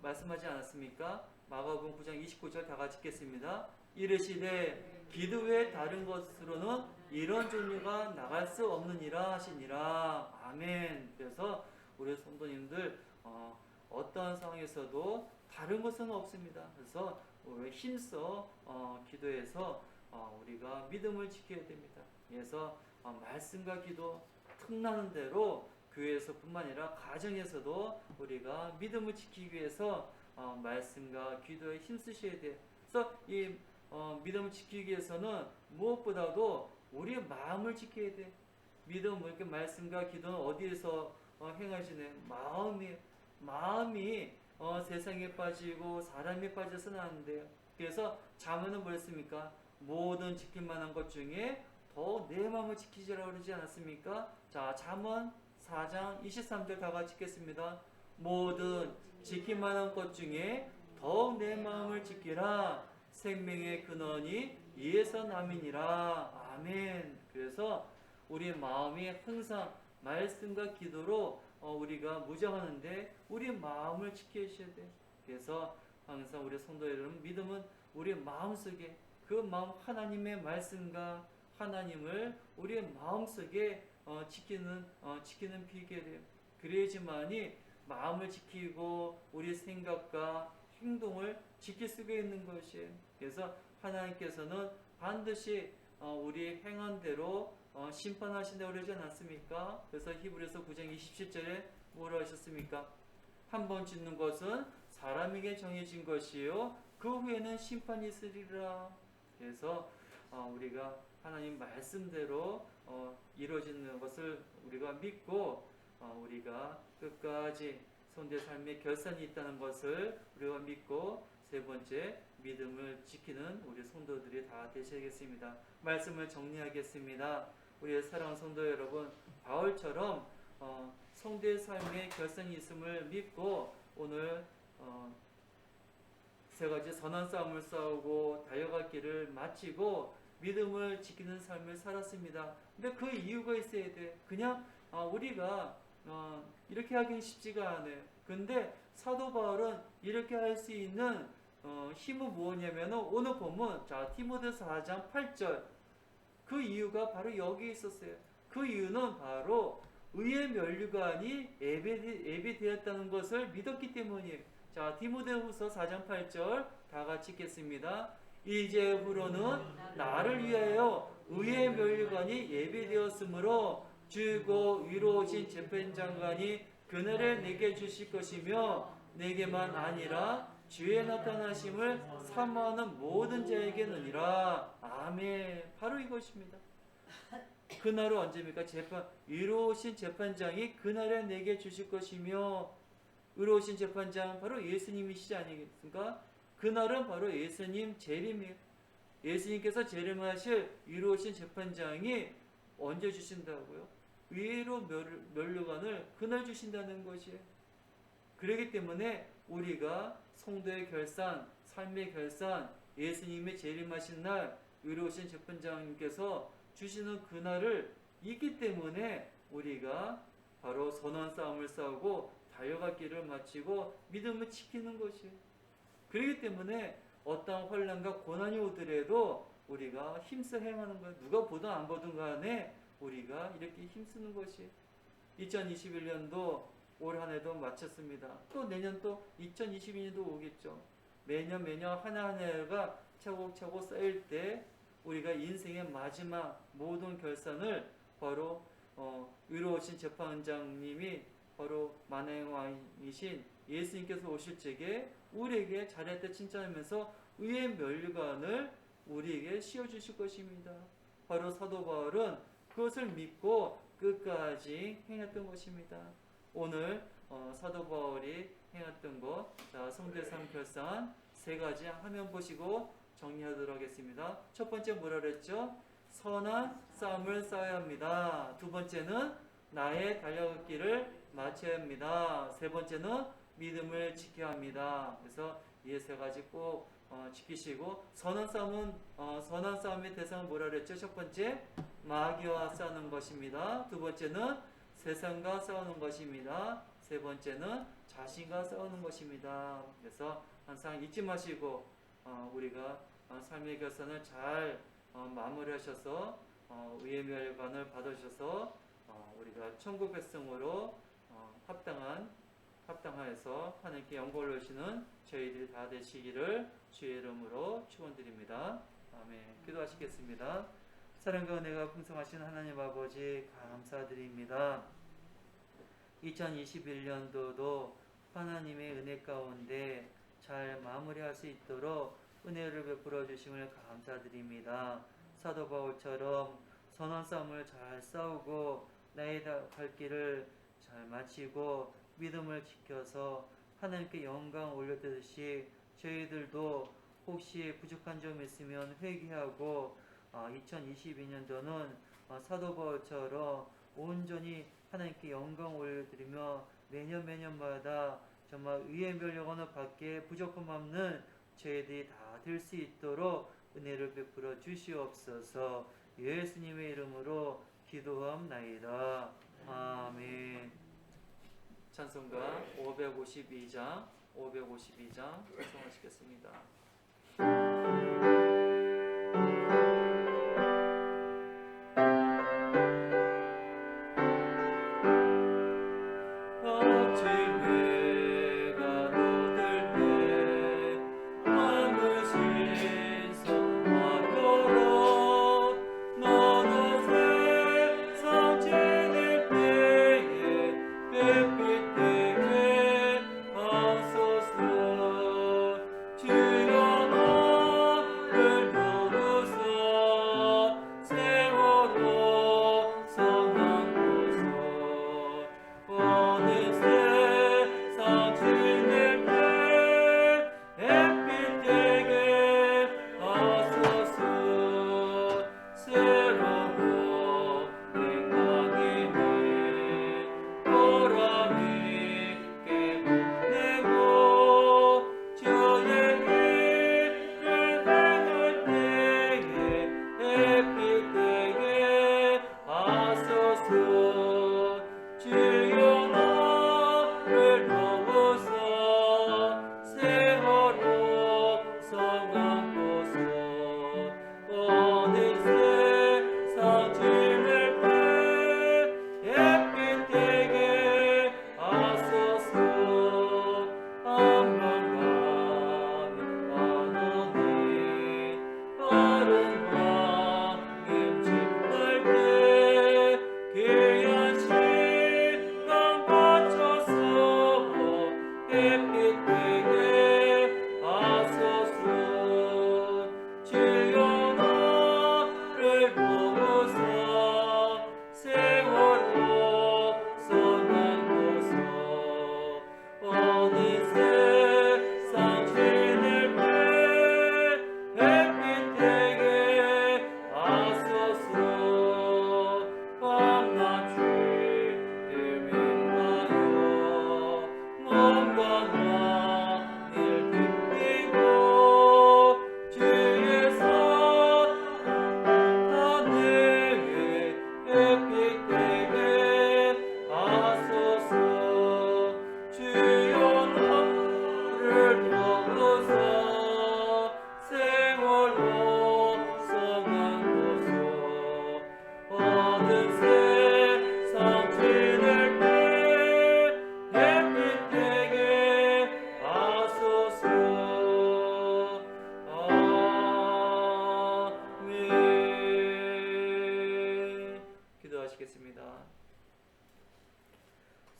말씀하지 않았습니까? 마가복음 9장 29절 다 같이 읽겠습니다. 이르시되 기도 외에 다른 것으로는 이런 종류가 나갈 수 없느니라 하시니라. 아멘. 그래서 우리 성도님들 어떠한 상황에서도 다른 것은 없습니다. 그래서 우리 힘써 기도해서 우리가 믿음을 지켜야 됩니다. 그래서 말씀과 기도 틈나는 대로 교회에서뿐만 아니라 가정에서도 우리가 믿음을 지키기 위해서 말씀과 기도에 힘쓰셔야 돼요. 그래서 이 믿음을 지키기 위해서는 무엇보다도 우리의 마음을 지켜야 돼. 믿음, 이렇게 말씀과 기도는 어디에서 행하시네? 마음이 세상에 빠지고 사람에 빠져서는 안 돼요. 그래서 잠언은 뭐랬습니까? 모든 지킬 만한 것 중에 더 내 마음을 지키시라고 그러지 않았습니까? 자, 잠언 4장 23절 다 같이 읽겠습니다. 모든 지킬 만한 것 중에 더욱 내 마음을 지키라. 생명의 근원이 이에서 남이니라. 아멘. 그래서 우리 마음이 항상 말씀과 기도로 우리가 무장하는데 우리 마음을 지키셔야 돼. 그래서 항상 우리 성도 여러분, 믿음은 우리 마음속에 그 마음 하나님의 말씀과 하나님을 우리의 마음속에 지키는 비결이에요. 그래야지만이 마음을 지키고 우리 생각과 행동을 지킬 수가 있는 것이에요. 그래서 하나님께서는 반드시 우리 행한 대로 심판하신다고 그러지 않았습니까? 그래서 히브리서 9장 27절에 뭐라 하셨습니까? 한 번 짓는 것은 사람에게 정해진 것이요 그 후에는 심판이 있으리라. 그래서 우리가 하나님 말씀대로 이루어지는 것을 우리가 믿고 우리가 끝까지 성도의 삶의 결산이 있다는 것을 우리가 믿고 세 번째 믿음을 지키는 우리 성도들이 다 되셔야겠습니다. 말씀을 정리하겠습니다. 우리의 사랑하는 성도 여러분, 바울처럼 성도의 삶의 결산이 있음을 믿고 오늘 세 가지 선한 싸움을 싸우고 달려갈 길을 마치고 믿음을 지키는 삶을 살았습니다. 근데 그 이유가 있어야 돼. 그냥 우리가 이렇게 하기는 쉽지가 않아요. 근데 사도 바울은 이렇게 할 수 있는 힘은 무엇이냐면 오늘 보면 자 디모데서 4장 8절 그 이유가 바로 여기 있었어요. 그 이유는 바로 의의 면류관이 예배되었다는 것을 믿었기 때문이에요. 자 디모데후서 4장 8절 다 같이 읽겠습니다. 이제후로는 나를 위하여 의의 면류관이 예배되었으므로 주고 위로오신 재판장관이 그날에 내게 주실 것이며 내게만 아니라 주의 나타나심을 사모하는 모든 자에게느니라. 아멘. 바로 이것입니다. 그날은 언제입니까? 위로오신 재판장이 그날에 내게 주실 것이며 위로오신 재판장 바로 예수님이시지 아니겠습니까? 그날은 바로 예수님 재림이에요. 예수님께서 재림하실 위로오신 재판장이 언제 주신다고요? 위로 면류관을 그날 주신다는 것이에요. 그렇기 때문에 우리가 성도의 결산, 삶의 결산, 예수님의 재림하신 날 위로오신 재판장님께서 주시는 그날을 있기 때문에 우리가 바로 선한 싸움을 싸우고 달려갈 길을 마치고 믿음을 지키는 것이에요. 그렇기 때문에 어떠한 환난과 고난이 오더라도 우리가 힘써 행하는 거예요. 누가 보든 안 보든 간에 우리가 이렇게 힘쓰는 것이 2021년도 올 한 해도 마쳤습니다. 또 내년 또 2022년도 오겠죠. 매년 하나하나가 차곡차곡 쌓일 때 우리가 인생의 마지막 모든 결산을 바로 의로우신 재판장님이 바로 만왕의 왕이신 예수님께서 오실 적에 우리에게 잘했다 칭찬하면서 의의 면류관을 우리에게 씌워주실 것입니다. 바로 사도 바울은 그것을 믿고 끝까지 행했던 것입니다. 오늘 사도 바울이 행했던 것, 성도의 삶 결산 세 가지 화면 보시고 정리하도록 하겠습니다. 첫 번째 뭐라 그랬죠? 선한 싸움을 싸워야 합니다. 두 번째는 나의 달려갈 길을 마쳐야 합니다. 세 번째는 믿음을 지켜야 합니다. 그래서 이 세 가지 꼭 지키시고, 선한 싸움의 대상은 뭐라 그랬죠? 첫 번째 마귀와 싸우는 것입니다. 두 번째는 세상과 싸우는 것입니다. 세 번째는 자신과 싸우는 것입니다. 그래서 항상 잊지 마시고 우리가 삶의 결산을 잘 마무리하셔서 의의 멸관을 받으셔서 우리가 천국 백성으로 합당하여서 하나님께 영광을 올리시는 저희들이 다 되시기를 주의 이름으로 축원드립니다. 아멘. 기도하시겠습니다. 사랑과 은혜가 풍성하신 하나님 아버지 감사드립니다. 2021년도도 하나님의 은혜 가운데 잘 마무리할 수 있도록 은혜를 베풀어 주심을 감사드립니다. 사도 바울처럼 선한 싸움을 잘 싸우고 나의 갈 길을 잘 마치고 믿음을 지켜서 하나님께 영광 올려드듯이 저희들도 혹시 부족한 점이 있으면 회개하고 2022년도는 사도 바울처럼 온전히 하나님께 영광 올려드리며 매년마다 정말 의의 멸류관을 받기에 부족함 없는 저희들이 다 될 수 있도록 은혜를 베풀어 주시옵소서. 예수님의 이름으로 기도함나이다. 아멘. 찬송가 552장 찬송하시겠습니다. 주여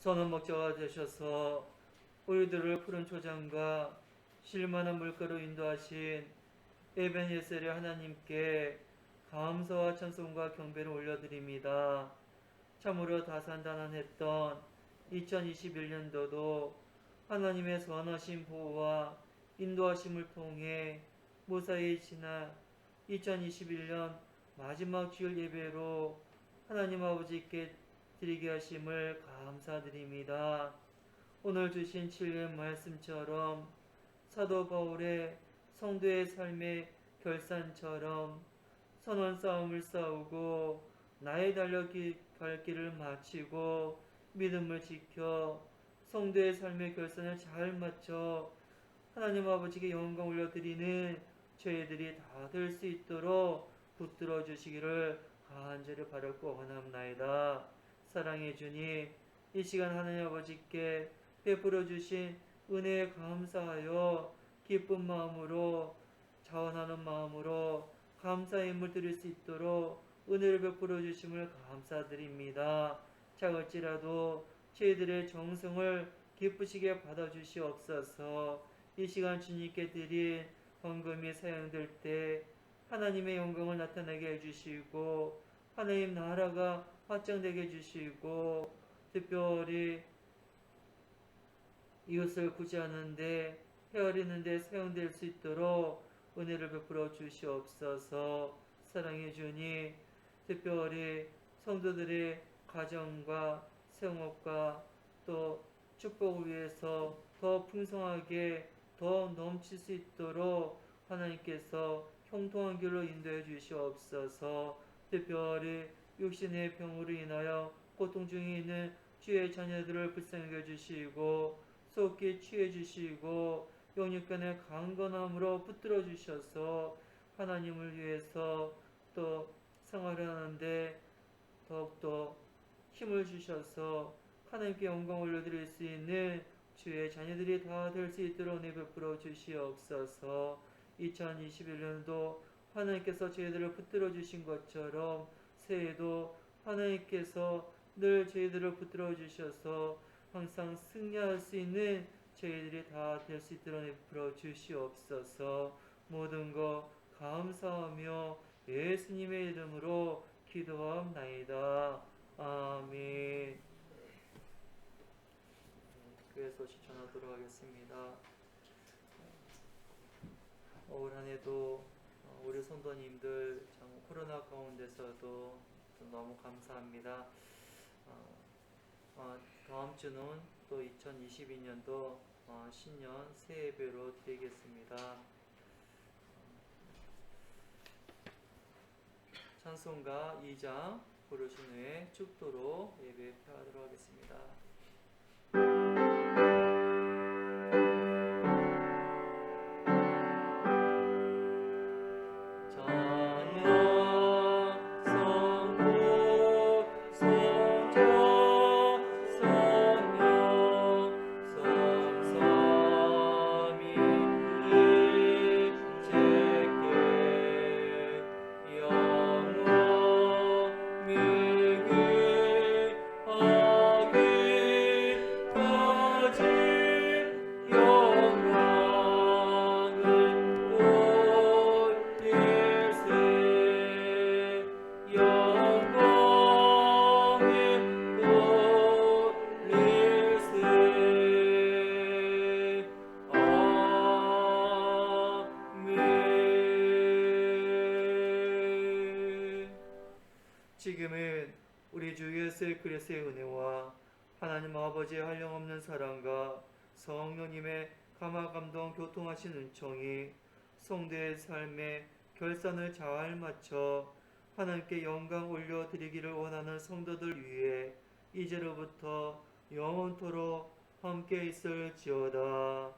선한 목자가 되셔서 우리들을 푸른 초장과 쉴만한 물가로 인도하신 에벤예셀의 하나님께 감사와 찬송과 경배를 올려드립니다. 참으로 다산다난했던 2021년도도 하나님의 선하신 보호와 인도하심을 통해 무사히 지나 2021년 마지막 주일 예배로 하나님 아버지께 드리게 하심을 감사드립니다. 오늘 주신 진리의 말씀처럼 사도 바울의 성도의 삶의 결산처럼 선한 싸움을 싸우고 나의 갈 길을 마치고 믿음을 지켜 성도의 삶의 결산을 잘 마쳐 하나님 아버지께 영광 올려드리는 저희들이 다 될 수 있도록 붙들어 주시기를 간절히 바라고 원합나이다. 사랑의 주님, 이 시간 하나님 아버지께 베풀어 주신 은혜에 감사하여 기쁜 마음으로 자원하는 마음으로 감사의 힘을 드릴 수 있도록 은혜를 베풀어 주심을 감사드립니다. 작을지라도 저희들의 정성을 기쁘시게 받아주시옵소서. 이 시간 주님께 드린 헌금이 사용될 때 하나님의 영광을 나타나게 해주시고 하나님 나라가 확장되게 해주시고 특별히 이웃을 구제하는데 헤아리는데 사용될 수 있도록 은혜를 베풀어 주시옵소서. 사랑의 주님, 특별히 성도들의 가정과 생업과 또 축복을 위해서 더 풍성하게 더 넘칠 수 있도록 하나님께서 형통한 길로 인도해 주시옵소서. 특별히 육신의 병으로 인하여 고통 중에 있는 주의 자녀들을 불쌍히 여주시고 속히 취해 주시고 영육간의 강건함으로 붙들어 주셔서 하나님을 위해서 또 생활하는데 더욱더 힘을 주셔서 하나님께 영광 올려드릴 수 있는 주의 자녀들이 다 될 수 있도록 은혜 베풀어 주시옵소서. 2021년도 하나님께서 저희들을 붙들어 주신 것처럼 새해도 하나님께서 늘 저희들을 붙들어 주셔서 항상 승리할 수 있는 저희들이 다 될 수 있도록 은혜 베풀어 주시옵소서. 모든 것 감사하며 예수님의 이름으로 기도합나이다. 아멘. 교회 소식 전하도록 하겠습니다. 올 한해도 우리 성도님들 참 코로나 가운데서도 너무 감사합니다. 다음 주는 또 2022년도 신년 새해 예배로 드리겠습니다. 찬송가 2장 부르신 후에 축도로 예배 표하도록 하겠습니다. 지금은 우리 주 예수 그리스도의 은혜와 하나님 아버지의 한량없는 사랑과 성령님의 감화감동 교통하신 은총이 성도의 삶의 결산을 잘 맞춰 하나님께 영광 올려드리기를 원하는 성도들 위해 이제로부터 영원토록 함께 있을지어다.